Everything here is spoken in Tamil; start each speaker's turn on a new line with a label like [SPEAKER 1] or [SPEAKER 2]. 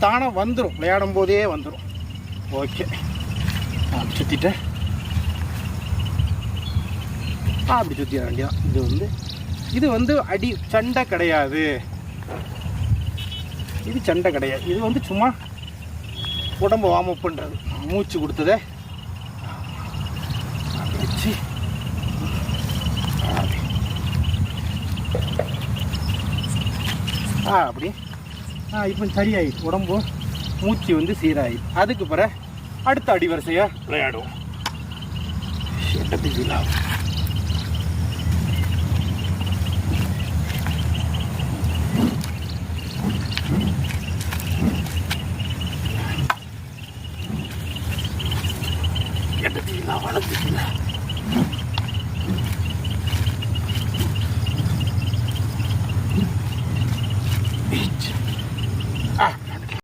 [SPEAKER 1] தானாக வந்துடும், விளையாடும் போதே வந்துடும். ஓகே, சுற்றிட்டேன். அப்படி சுற்றிட வேண்டியதான். இது வந்து அடி சண்டை கிடையாது. இது சண்டை கிடையாது. இது வந்து சும்மா உடம்பு வார்ம் அப் பண்ணுறது, மூச்சு கொடுத்ததே வச்சு அப்படி இப்போ சரியாயிடுச்சு. உடம்பு மூச்சு வந்து சீராயிடுச்சு. அதுக்கு பிறகு அடுத்த அடிவரிசையாக விளையாடுவோம். வளர்த்து